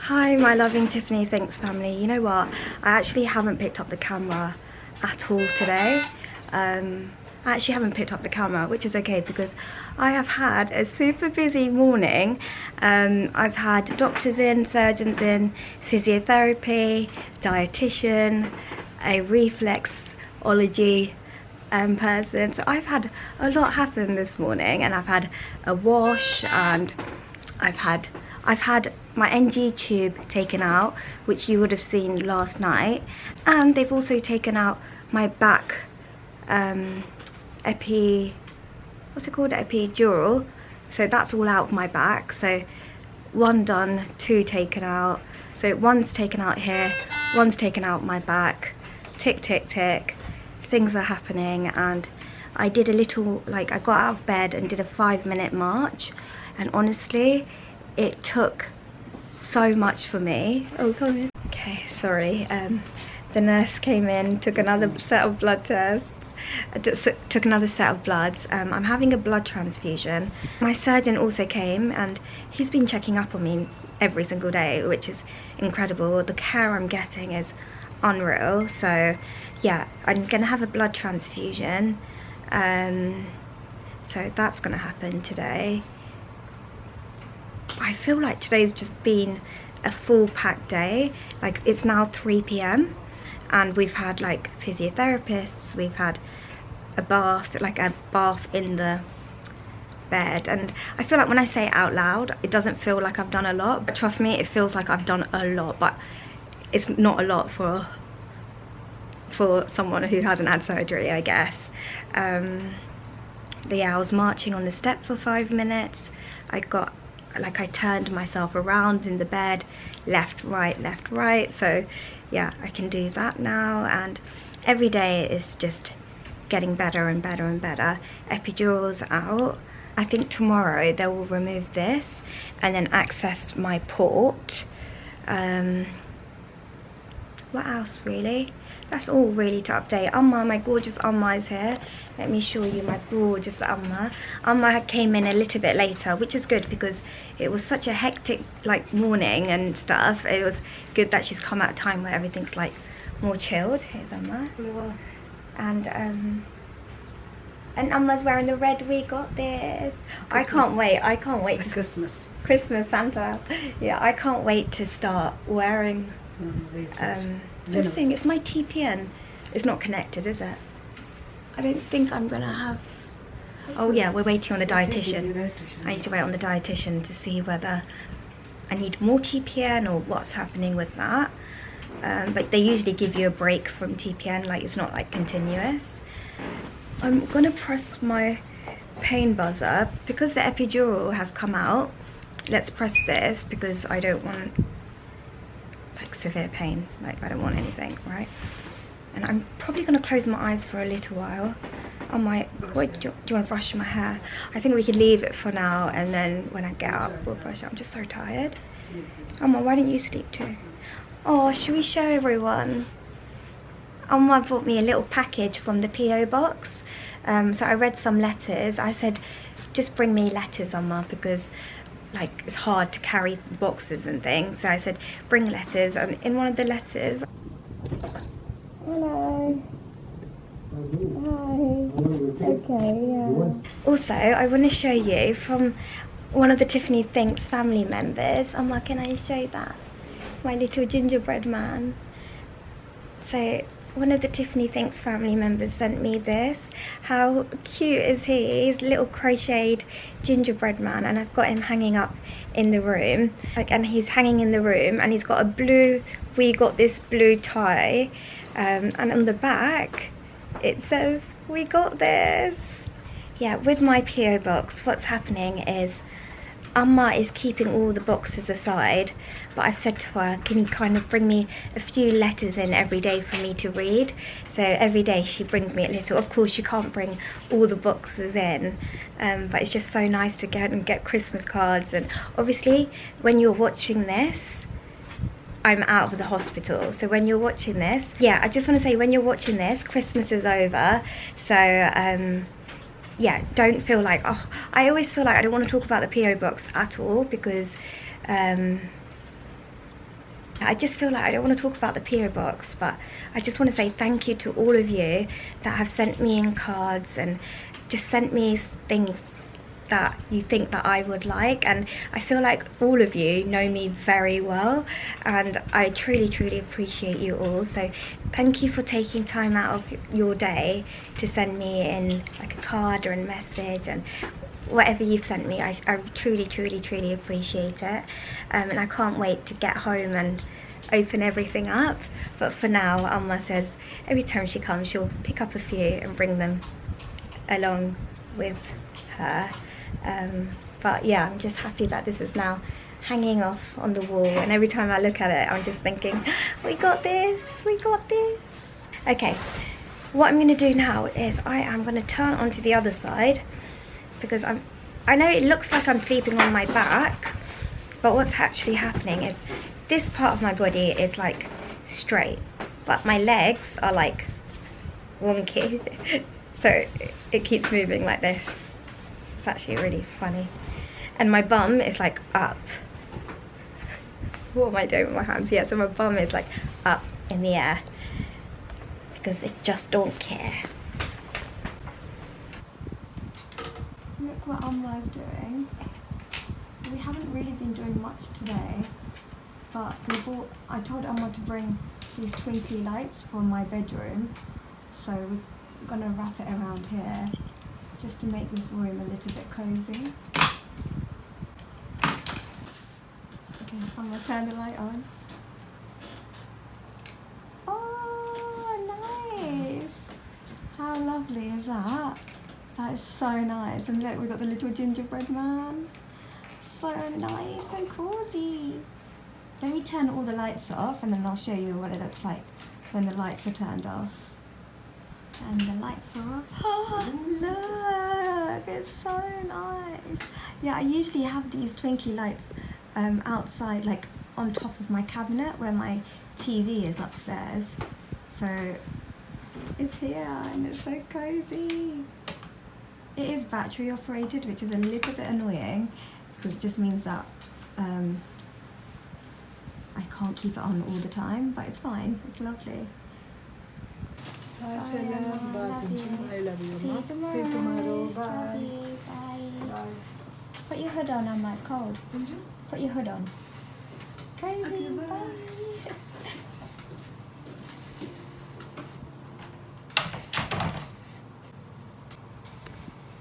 Hi my loving Tiffany Thinks family. You know what? I actually haven't picked up the camera at all today. I actually haven't picked up the camera, which is okay because I have had a super busy morning. I've had doctors in, surgeons in, physiotherapy, dietitian, a reflexology person. So I've had a lot happen this morning, and I've had a wash, and I've had my NG tube taken out, which you would have seen last night, and they've also taken out my back epidural, so that's all out of my back. So one done, two taken out. So one's taken out here, one's taken out my back. Tick tick tick, things are happening. And I did a little, I got out of bed and did a 5-minute march, and honestly it took so much for me. Oh, come in. Okay, sorry. The nurse came in, took another set of blood tests. Took another set of bloods. I'm having a blood transfusion. My surgeon also came, and he's been checking up on me every single day, which is incredible. The care I'm getting is unreal. So yeah, I'm gonna have a blood transfusion. So that's gonna happen today. I feel like today's just been a full packed day. Like, it's now 3 p.m. and we've had like physiotherapists, we've had a bath, like a bath in the bed, and I feel like when I say it out loud it doesn't feel like I've done a lot, but trust me, it feels like I've done a lot, but it's not a lot for someone who hasn't had surgery, I guess. But yeah, I was marching on the step for 5 minutes. I turned myself around in the bed, left, right. So yeah, I can do that now, and every day is just getting better and better and better. Epidural's out. I think tomorrow they will remove this and then access my port. What else really? That's all really to update. Amma, my gorgeous Amma is here. Let me show you my gorgeous Amma. Amma came in a little bit later, which is good because it was such a hectic morning and stuff. It was good that she's come at a time where everything's more chilled. Here's Amma. And Amma's wearing the red. We got this. Christmas. I can't wait to Christmas Santa. Yeah, I can't wait to start wearing this thing. It's my TPN. It's not connected, is it? I don't think I'm gonna have. Oh yeah, we're waiting on the dietitian. I need to wait on the dietitian to see whether I need more TPN or what's happening with that. But they usually give you a break from TPN, it's not continuous. I'm gonna press my pain buzzer because the epidural has come out. Let's press this because I don't want severe pain. I don't want anything, right? And I'm probably gonna close my eyes for a little while. Do you want to brush my hair? I think we could leave it for now, and then when I get up we'll brush it. I'm just so tired. Amma, why don't you sleep too? Oh, should we show everyone? Amma brought me a little package from the PO box. So I read some letters. I said, just bring me letters, Amma, because it's hard to carry boxes and things. So I said, bring letters, and in one of the letters. Hello. Hi. Okay, yeah. Also, I want to show you from one of the Tiffany Thinks family members. Amma, can I show that? My little gingerbread man. So one of the Tiffany Thinks family members sent me this. How cute is he? He's a little crocheted gingerbread man, and I've got him hanging up in the room. And he's hanging in the room, and he's got a blue, we got this blue tie. And on the back it says, we got this. Yeah, with my PO box, what's happening is Amma is keeping all the boxes aside, but I've said to her, can you kind of bring me a few letters in every day for me to read? So every day she brings me a little. Of course you can't bring all the boxes in, but it's just so nice to get Christmas cards. And obviously when you're watching this, I'm out of the hospital, so when you're watching this, yeah, I just want to say, when you're watching this, Christmas is over. So yeah, don't feel like, oh, I always feel like I don't want to talk about the PO box at all, because I just feel like I don't want to talk about the PO box, but I just want to say thank you to all of you that have sent me in cards and just sent me things that you think that I would like. And I feel like all of you know me very well, and I truly appreciate you all. So thank you for taking time out of your day to send me in like a card or a message, and whatever you've sent me, I truly appreciate it. And I can't wait to get home and open everything up. But for now, Amma says every time she comes she'll pick up a few and bring them along with her. But yeah, I'm just happy that this is now hanging off on the wall, and every time I look at it I'm just thinking, we got this. Okay, what I'm going to do now is I am going to turn onto the other side, because I know it looks like I'm sleeping on my back, but what's actually happening is this part of my body is like straight, but my legs are like wonky. So it keeps moving like this. It's actually really funny. And my bum is like up. What am I doing with my hands? Yeah, so my bum is like up in the air because it just don't care. Look what Amma is doing. We haven't really been doing much today, but I told Amma to bring these twinkly lights for my bedroom, so we're gonna wrap it around here just to make this room a little bit cozy. Okay, I'm gonna turn the light on. Oh, nice! How lovely is that? That is so nice. And look, we've got the little gingerbread man. So nice and cozy. Let me turn all the lights off and then I'll show you what it looks like when the lights are turned off. And the lights are off. Oh, look, it's so nice. Yeah, I usually have these twinkly lights outside, like on top of my cabinet where my TV is upstairs. So it's here and it's so cozy. It is battery operated, which is a little bit annoying because it just means that I can't keep it on all the time, but it's fine, it's lovely. Bye, Salam. Bye. I love you. See you tomorrow. Bye. Bye. Put your hood on, Amma, it's cold. Put your hood on. Crazy, okay, bye.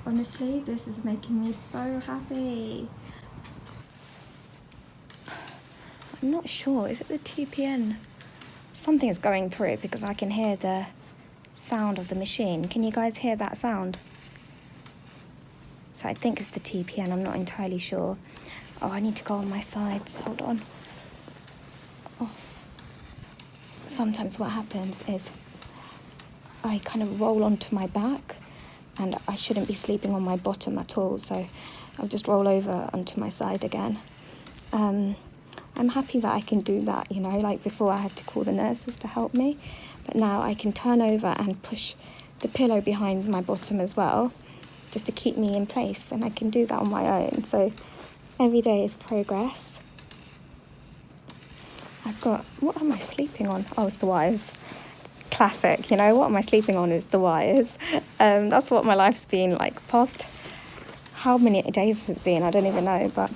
Honestly, this is making me so happy. I'm not sure, is it the TPN? Something is going through it because I can hear the sound of the machine. Can you guys hear that sound? So I think it's the TPN, I'm not entirely sure. Oh, I need to go on my sides, hold on. Oh. Sometimes what happens is I kind of roll onto my back and I shouldn't be sleeping on my bottom at all, so I'll just roll over onto my side again. I'm happy that I can do that, you know, like before I had to call the nurses to help me, but now I can turn over and push the pillow behind my bottom as well, just to keep me in place, and I can do that on my own. So every day is progress. I've got, what am I sleeping on? Oh, it's the wires. Classic, you know, what am I sleeping on is the wires. That's what my life's been like past, how many days has it been, I don't even know, but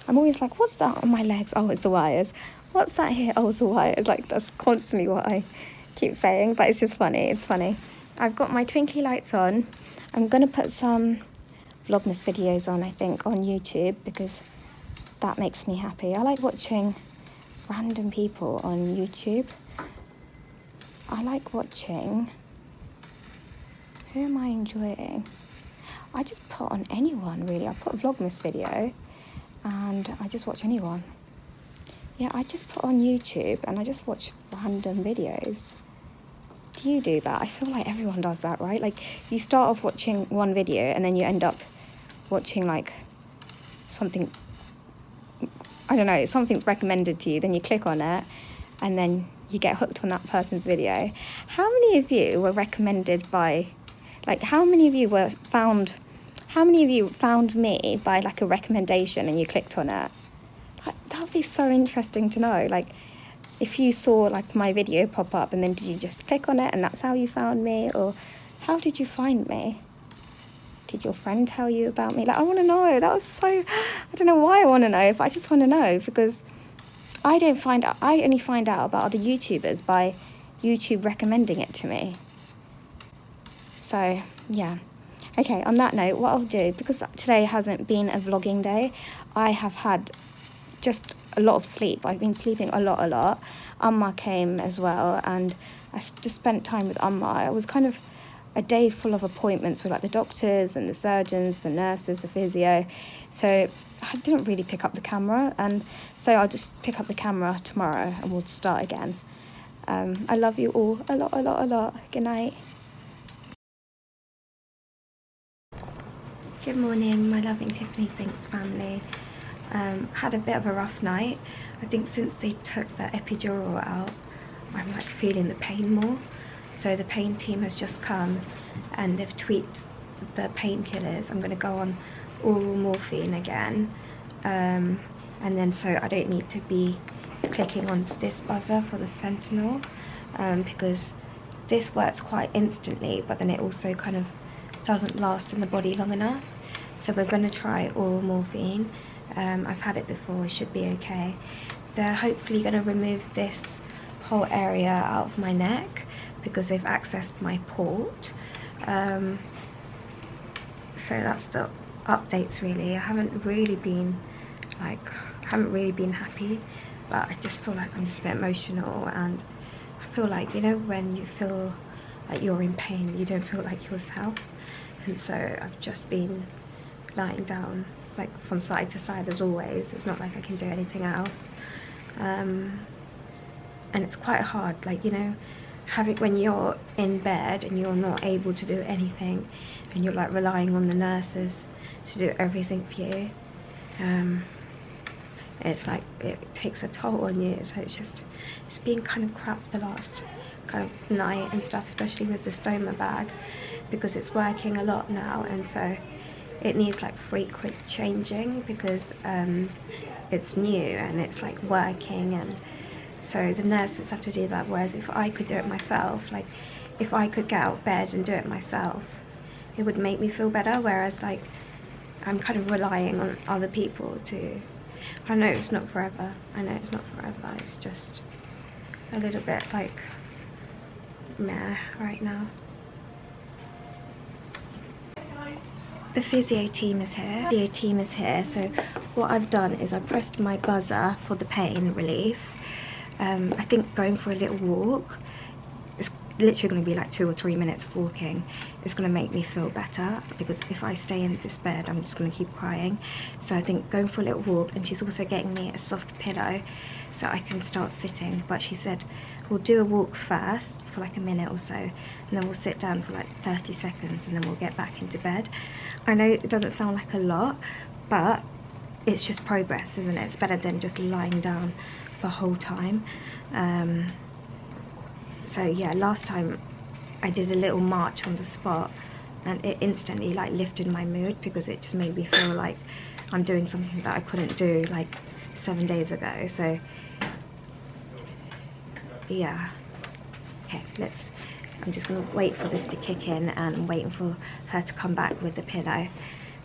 I'm always like, what's that on my legs? Oh, it's the wires. What's that here? Oh, it's the wires. Like, that's constantly what I keep saying, but it's just funny. It's funny. I've got my twinkly lights on. I'm going to put some Vlogmas videos on, I think, on YouTube, because that makes me happy. I like watching random people on YouTube. I like watching... Who am I enjoying? I just put on anyone, really. I put a Vlogmas video and I just watch anyone. Yeah, I just put on YouTube and I just watch random videos. Do you do that? I feel like everyone does that, right? Like, you start off watching one video and then you end up watching, like, something... I don't know, something's recommended to you, then you click on it and then you get hooked on that person's video. How many of you were recommended by... Like, how many of you found me by, like, a recommendation and you clicked on it? Like, that would be so interesting to know. Like, if you saw like my video pop up and then did you just click on it and that's how you found me, or how did you find me? Did your friend tell you about me? Like, I want to know. That was so, I don't know why I want to know, but I just want to know, because I only find out about other YouTubers by YouTube recommending it to me. So yeah. Okay, on that note, what I'll do, because today hasn't been a vlogging day, I have had just a lot of sleep. I've been sleeping a lot. Amma came as well, and I just spent time with Amma. It was kind of a day full of appointments with like the doctors and the surgeons, the nurses, the physio. So I didn't really pick up the camera, and so I'll just pick up the camera tomorrow and we'll start again. I love you all a lot. Good night. Good morning, my loving Tiffany Thinks family. Had a bit of a rough night. I think since they took the epidural out, I'm like feeling the pain more. So the pain team has just come and they've tweaked the painkillers. I'm going to go on oral morphine again. And then so I don't need to be clicking on this buzzer for the fentanyl, because this works quite instantly, but then it also kind of doesn't last in the body long enough. So we're going to try oral morphine. I've had it before, it should be okay. They're hopefully going to remove this whole area out of my neck because they've accessed my port. So that's the updates really. I haven't really been happy, but I just feel like I'm just a bit emotional, and I feel like, you know, when you feel like you're in pain, you don't feel like yourself. And so I've just been lying down like from side to side as always. It's not like I can do anything else, and it's quite hard, like, you know, when you're in bed and you're not able to do anything and you're like relying on the nurses to do everything for you. It's like it takes a toll on you. So it's been kind of crap the last kind of night and stuff, especially with the stoma bag, because it's working a lot now, and so it needs like frequent changing because it's new and it's like working, and so the nurses have to do that. Whereas if I could do it myself, like if I could get out of bed and do it myself, it would make me feel better. Whereas like I'm kind of relying on other people to, I know it's not forever, it's just a little bit like meh right now. The physio team is here. So what I've done is I pressed my buzzer for the pain relief. I think going for a little walk, it's literally going to be like 2 or 3 minutes of walking, it's going to make me feel better, because if I stay in this bed I'm just going to keep crying. So I think going for a little walk, and she's also getting me a soft pillow so I can start sitting. But she said we'll do a walk first for like a minute or so, and then we'll sit down for like 30 seconds and then we'll get back into bed. I know it doesn't sound like a lot, but it's just progress, isn't it? It's better than just lying down the whole time. So yeah, last time I did a little march on the spot and it instantly like lifted my mood, because it just made me feel like I'm doing something that I couldn't do like 7 days ago. So yeah, okay, I'm just gonna wait for this to kick in, and I'm waiting for her to come back with the pillow,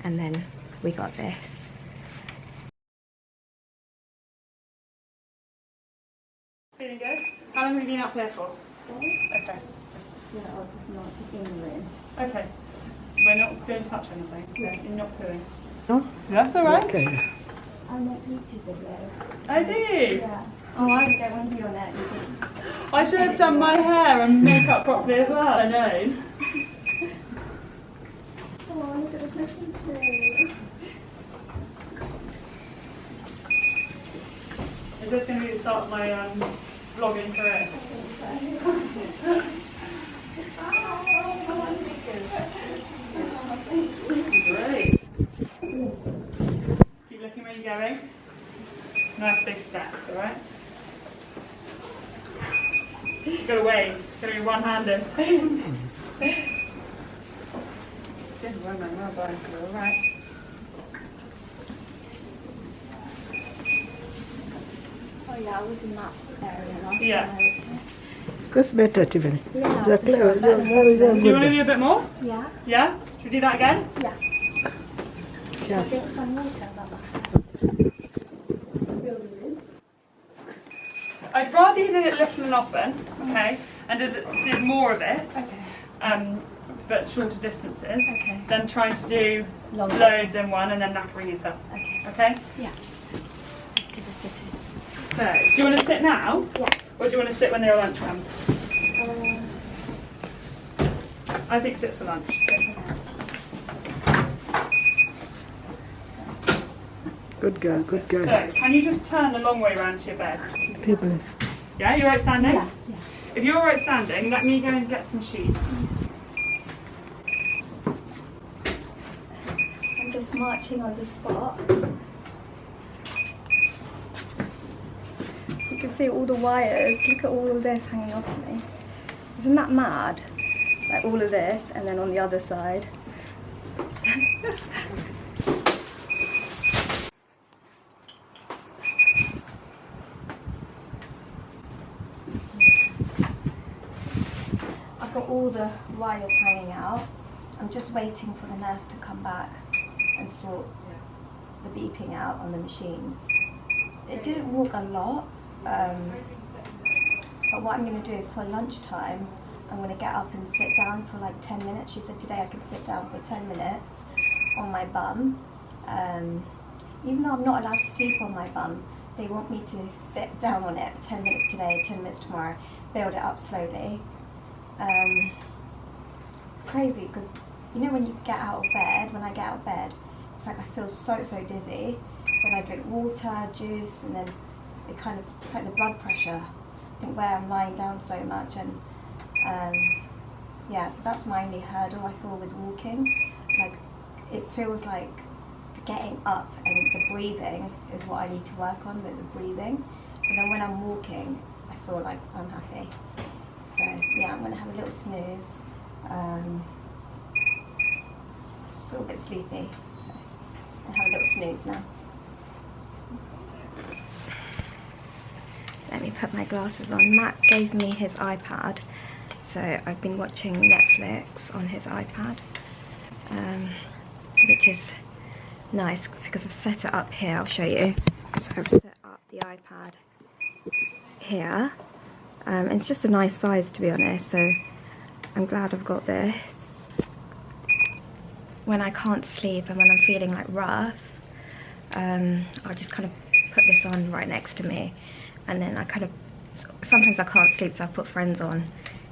and then we got this. Feeling good? How long have you been up there for? Okay. Yeah, I'll just march it in the room. Okay. We're not going to touch anything. Okay. You're not pulling. Oh, that's alright. Okay. I make YouTube videos. Oh, do you? Yeah. Oh, I can get one for your neck. I should have done my hair and makeup properly as well. I know. Oh, look at this message tree. Is this going to be the start of my vlogging career? Great. Keep looking where you're going. Nice big steps, alright? You've got to wave. It's going to be one-handed. Good woman, well done. You're alright. Oh yeah, I was in that area last Yeah. time I was here. That's better, Tiffany. Yeah, You're clever. better You're than very, very Do you want to good. do a bit more? Yeah, Yeah? Should we do that again? yeah. Yeah. Drink some water, Baba. I'd rather you did it little and often, okay, and did more of it, Okay. but shorter distances, Okay. than trying to do Longer. loads in one and then knackering yourself. Okay. Okay? Yeah. Let's do the sitting. So, do you want to sit now? Yeah. Or do you want to sit when their lunch comes? I think sit for lunch. Good girl, good girl. So, can you just turn the long way round to your bed? Tiffany. Yeah, you're right standing? Yeah. Yeah. If you're all right standing, let me go and get some sheets. I'm just marching on the spot. You can see all the wires. Look at all of this hanging off me. Isn't that mad? Like all of this, and then on the other side. I've got all the wires hanging out. I'm just waiting for the nurse to come back and sort the beeping out on the machines. It didn't walk a lot, but what I'm going to do for lunchtime, I'm going to get up and sit down for like 10 minutes. She said today I could sit down for 10 minutes on my bum. Even though I'm not allowed to sleep on my bum, they want me to sit down on it 10 minutes today, 10 minutes tomorrow, build it up slowly. It's crazy because you know when you get out of bed, when I get out of bed, it's like I feel so dizzy. Then I drink water, juice, and then it kind of, it's like the blood pressure. I think where I'm lying down so much, and yeah, so that's my only hurdle I feel with walking. Like it feels like getting up and the breathing is what I need to work on, with the breathing. But then when I'm walking, I feel like I'm happy. So yeah, I'm going to have a little snooze. I feel a bit sleepy, so I'll have a little snooze now. Let me put my glasses on. Matt gave me his iPad, so I've been watching Netflix on his iPad, which is nice because I've set it up here. I'll show you. So I've set up the iPad here. It's just a nice size, to be honest, so I'm glad I've got this. When I can't sleep and when I'm feeling like rough, I'll just kind of put this on right next to me, and then I kind of, sometimes I can't sleep, so I put Friends on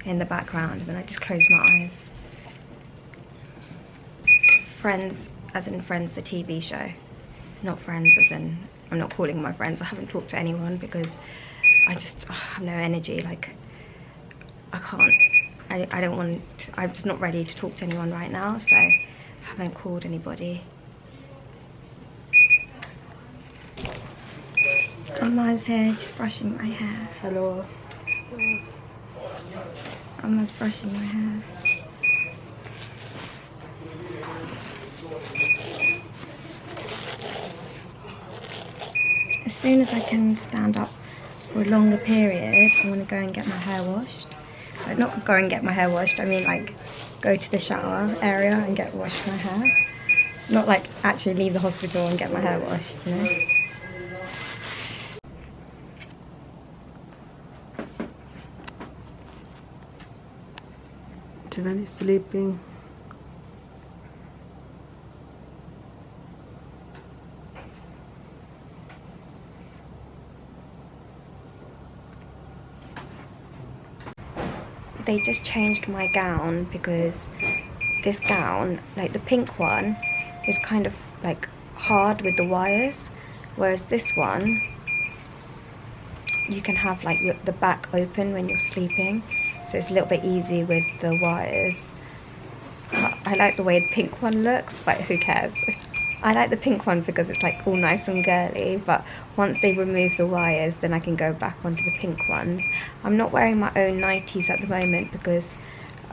in the background and then I just close my eyes. Friends as in Friends the TV show, not Friends as in, I'm not calling my friends, I haven't talked to anyone because I just have no energy. Like I can't, I don't want to, I'm just not ready to talk to anyone right now, so I haven't called anybody. Emma's here, she's brushing my hair. Hello. Emma's brushing my hair. As soon as I can stand up for a longer period, I want to go and get my hair washed. Like, not go and get my hair washed, I mean like go to the shower area and get washed my hair. Not like actually leave the hospital and get my hair washed, you know. Tiffany sleeping. They just changed my gown because this gown, like the pink one, is kind of like hard with the wires, whereas this one you can have like the back open when you're sleeping, so it's a little bit easy with the wires. I like the way the pink one looks, but who cares? I like the pink one because it's like all nice and girly, but once they remove the wires then I can go back onto the pink ones. I'm not wearing my own nighties at the moment because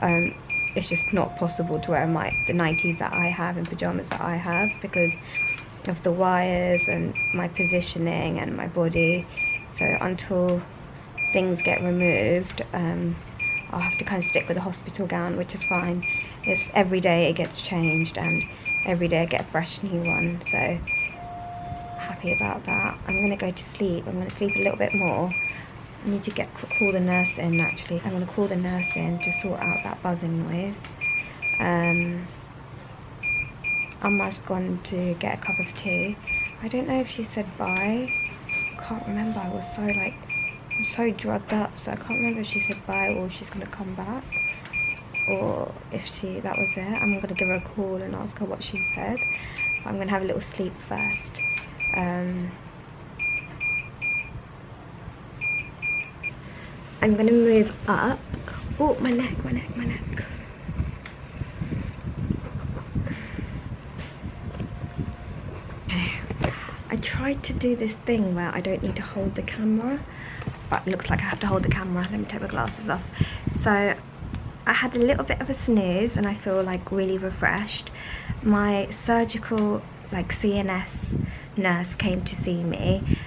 it's just not possible to wear the nighties that I have and pyjamas that I have because of the wires and my positioning and my body. So until things get removed, I'll have to kind of stick with the hospital gown, which is fine. It's every day it gets changed, and every day I get a fresh new one, so happy about that. I'm going to go to sleep. I'm going to sleep a little bit more. I need to call the nurse in, actually. I'm going to call the nurse in to sort out that buzzing noise. Amma's gone to get a cup of tea. I don't know if she said bye. Can't remember. I was so like, I'm so drugged up, so I can't remember if she said bye or if she's going to come back, or if that was it. I'm going to give her a call and ask her what she said. But I'm going to have a little sleep first. I'm going to move up. Oh, my neck. I tried to do this thing where I don't need to hold the camera, but it looks like I have to hold the camera. Let me take my glasses off. So I had a little bit of a snooze and I feel like really refreshed. My surgical like CNS nurse came to see me.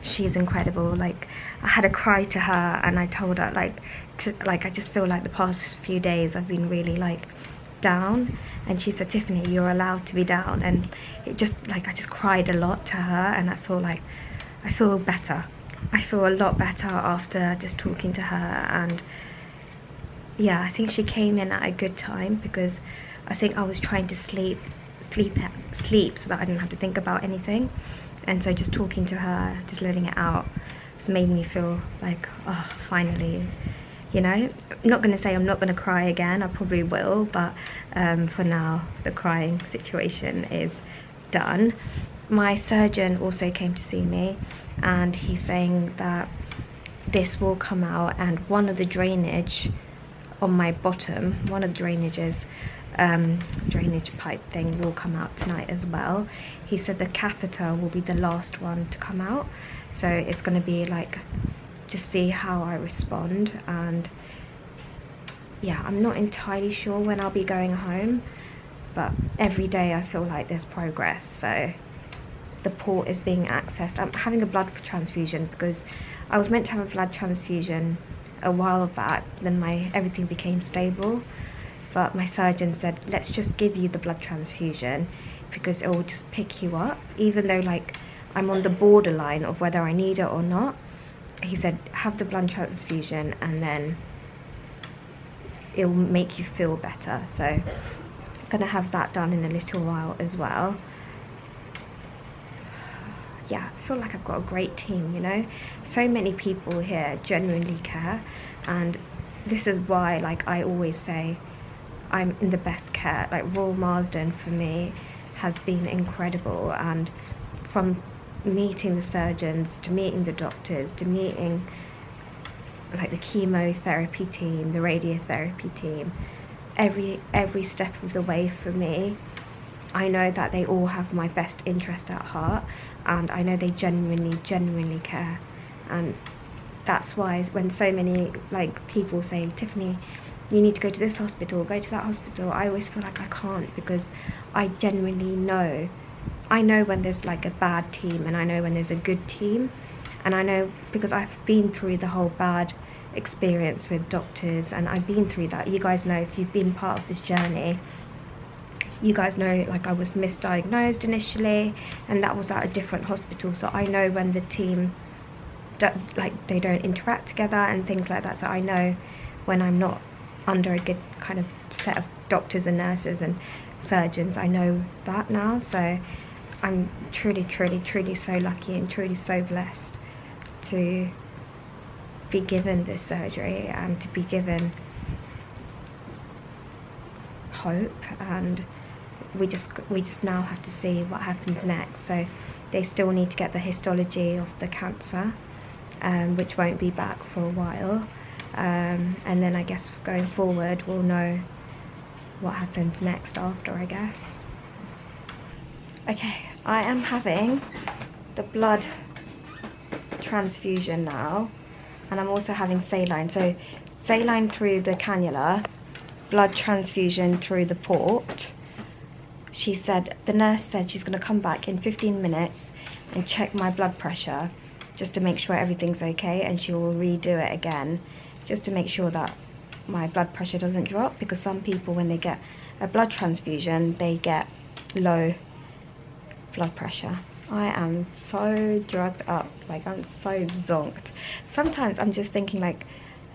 She's incredible. Like, I had a cry to her and I told her I just feel like the past few days I've been really like down, and she said, Tiffany, you're allowed to be down. And it just like, I just cried a lot to her, and I feel better. I feel a lot better after just talking to her. And yeah, I think she came in at a good time, because I think I was trying to sleep so that I didn't have to think about anything, and so just talking to her, just letting it out, has made me feel like, oh, finally, you know. I'm not going to say I'm not going to cry again, I probably will, but for now the crying situation is done. My surgeon also came to see me, and he's saying that this will come out, and one of the drainage on my bottom, one of the drainages, drainage pipe thing will come out tonight as well. He said the catheter will be the last one to come out, so it's going to be like, just see how I respond. And yeah, I'm not entirely sure when I'll be going home, but every day I feel like there's progress. So the port is being accessed. I'm having a blood transfusion because I was meant to have a blood transfusion a while back, then everything became stable, but my surgeon said, let's just give you the blood transfusion because it will just pick you up, even though like I'm on the borderline of whether I need it or not. He said, have the blood transfusion and then it will make you feel better. So I'm gonna have that done in a little while as well. Yeah, I feel like I've got a great team, you know. So many people here genuinely care, and this is why, like, I always say I'm in the best care. Like, Royal Marsden for me has been incredible, and from meeting the surgeons to meeting the doctors to meeting like the chemotherapy team, the radiotherapy team, every step of the way for me, I know that they all have my best interest at heart, and I know they genuinely care. And that's why when so many like people say, Tiffany, you need to go to this hospital, go to that hospital, I always feel like I can't, because I genuinely know. I know when there's like a bad team, and I know when there's a good team, and I know because I've been through the whole bad experience with doctors, and I've been through that. You guys know, if you've been part of this journey, you guys know, like, I was misdiagnosed initially, and that was at a different hospital, so I know when the team like they don't interact together and things like that. So I know when I'm not under a good kind of set of doctors and nurses and surgeons. I know that now, so I'm truly so lucky and truly so blessed to be given this surgery and to be given hope. And we just now have to see what happens next. So they still need to get the histology of the cancer, which won't be back for a while, and then I guess going forward we'll know what happens next after, I guess. Okay, I am having the blood transfusion now, and I'm also having saline. So saline through the cannula, blood transfusion through the port. She said, the nurse said she's going to come back in 15 minutes and check my blood pressure, just to make sure everything's okay, and she will redo it again just to make sure that my blood pressure doesn't drop, because some people when they get a blood transfusion they get low blood pressure. I am so drugged up, like I'm so zonked. Sometimes I'm just thinking like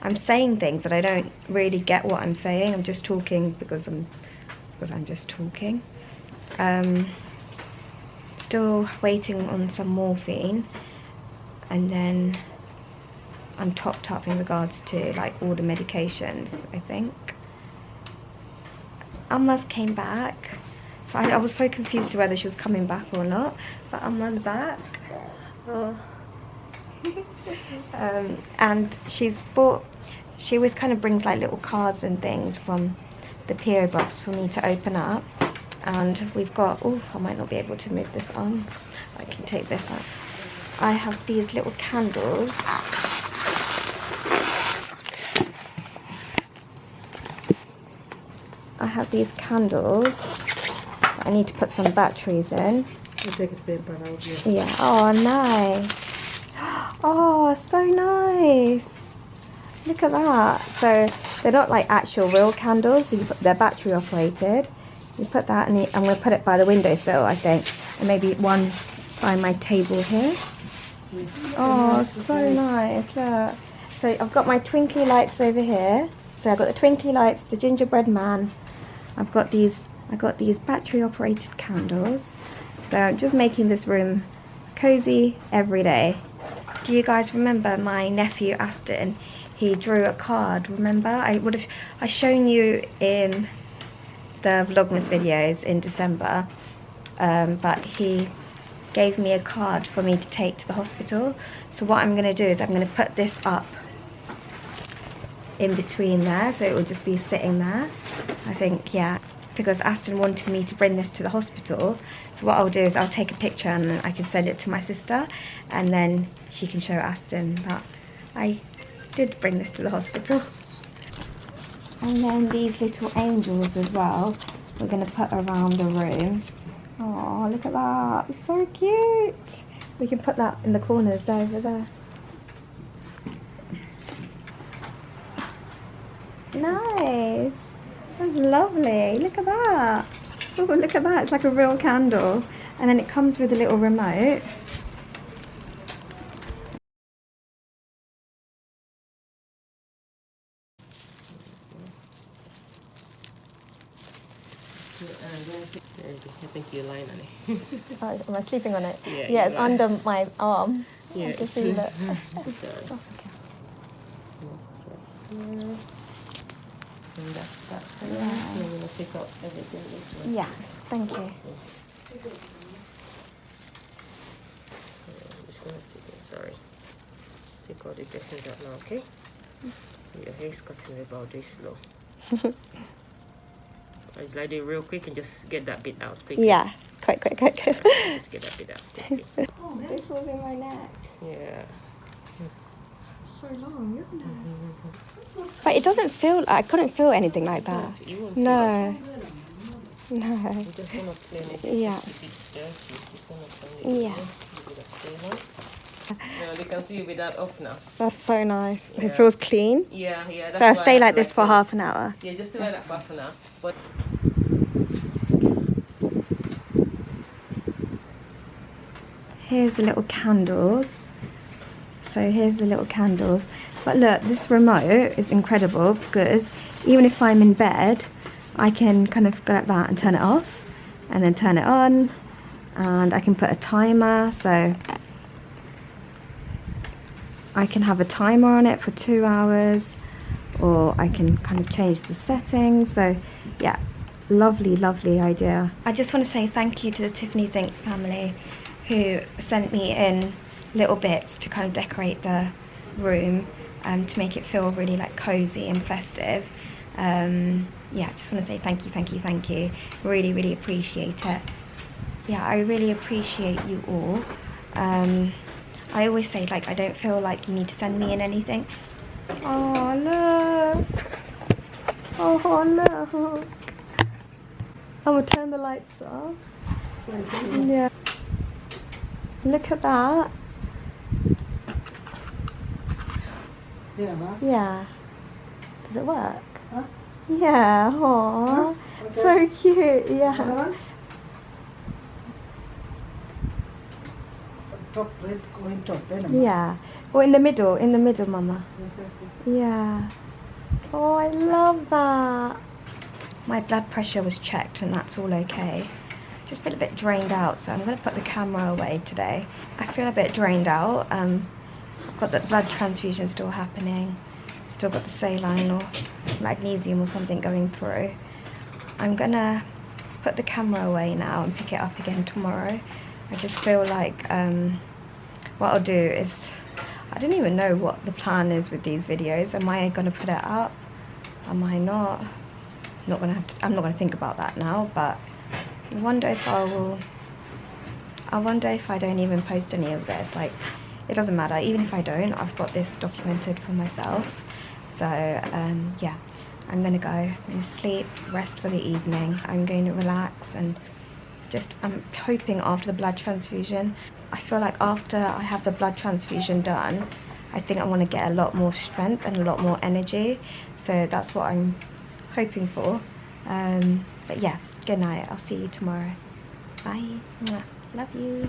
I'm saying things that I don't really get what I'm saying. I'm just talking because I'm just talking. Still waiting on some morphine, and then I'm topped up in regards to like all the medications, I think. Amma's came back. So I was so confused to whether she was coming back or not, but Amma's back. Oh. And she always kind of brings like little cards and things from the PO box for me to open up. And we've got, oh, I might not be able to move this on. I can take this out. I have these little candles. I have these candles. I need to put some batteries in. I'll take the paper out here. Yeah. Oh, nice. Oh, so nice. Look at that. So they're not like actual real candles. They're battery operated. You put that, and I'm going to put it by the windowsill, I think, and maybe one by my table here. Oh, so nice. Look. So I've got my twinkly lights over here. So I've got the twinkly lights, the gingerbread man. I got these battery operated candles. So I'm just making this room cozy every day. Do you guys remember my nephew Aston? He drew a card, remember? I shown you in the Vlogmas videos in December, but he gave me a card for me to take to the hospital. So what I'm going to do is I'm going to put this up in between there, so it will just be sitting there, I think. Yeah, because Aston wanted me to bring this to the hospital. So what I'll do is I'll take a picture and then I can send it to my sister, and then she can show Aston that I did bring this to the hospital. And then these little angels as well, we're going to put around the room. Oh, look at that. It's so cute. We can put that in the corners over there. Nice. That's lovely. Look at that. Oh, look at that. It's like a real candle. And then it comes with a little remote. I think you're lying on it. Oh, am I sleeping on it? Yeah, it's under my arm. Yeah, I can feel it. Sorry. That's okay. And that's that. Yeah. I'm going to pick up everything later. Yeah, thank you. I'm just going to take all the dressings out now, okay? Your hair's cutting about this low. I just like it real quick and just get that bit out quickly. Yeah, quick. Just get that bit out quickly. Oh, this was in my neck. Yeah. So long, isn't it? But it doesn't feel, I couldn't feel anything like that. You won't No. You just want to clean it. Yeah. If it's dirty, just want to clean it. Yeah. Give it a clean up. Now they can see you with that off now. That's so nice. Yeah. It feels clean. Yeah. That's So I'll why stay I like this for it. half an hour. Yeah, just stay like that for half an hour. But Here's the little candles. So here's the little candles. But look, this remote is incredible because even if I'm in bed, I can kind of go like that and turn it off and then turn it on, and I can put a timer, so I can have a timer on it for 2 hours, or I can kind of change the settings. So yeah, lovely idea. I just want to say thank you to the Tiffany Thinks family who sent me in little bits to kind of decorate the room to make it feel really like cozy and festive. Yeah, just want to say thank you. Really appreciate it. Yeah, I really appreciate you all. I always say, like, I don't feel like you need to send me in anything. Oh look, look. I'm gonna turn the lights off. Yeah, look at that. Yeah, ma. Yeah. Does it work? Huh? Yeah. Aww. Okay. So cute. Another Yeah. one? Top, right, going top, eh, ma? Yeah. Or in the middle. In the middle, Mama. Yes, okay. Yeah. Oh, I love that. My blood pressure was checked and that's all okay. Just feel a bit drained out, so I'm going to put the camera away today. I feel a bit drained out. I've got the blood transfusion still happening. Still got the saline or magnesium or something going through. I'm going to put the camera away now and pick it up again tomorrow. I just feel like what I'll do is, I don't even know what the plan is with these videos. Am I going to put it up? Am I not? I'm not going to think about that now, but I wonder if I wonder if I don't even post any of this. Like, it doesn't matter. Even if I don't, I've got this documented for myself. So, yeah, I'm going to go and sleep, rest for the evening. I'm going to relax and just, I'm hoping after the blood transfusion, I feel like after I have the blood transfusion done, I think I want to get a lot more strength and a lot more energy. So that's what I'm hoping for. But yeah, good night. I'll see you tomorrow. Bye. Mwah. Love you.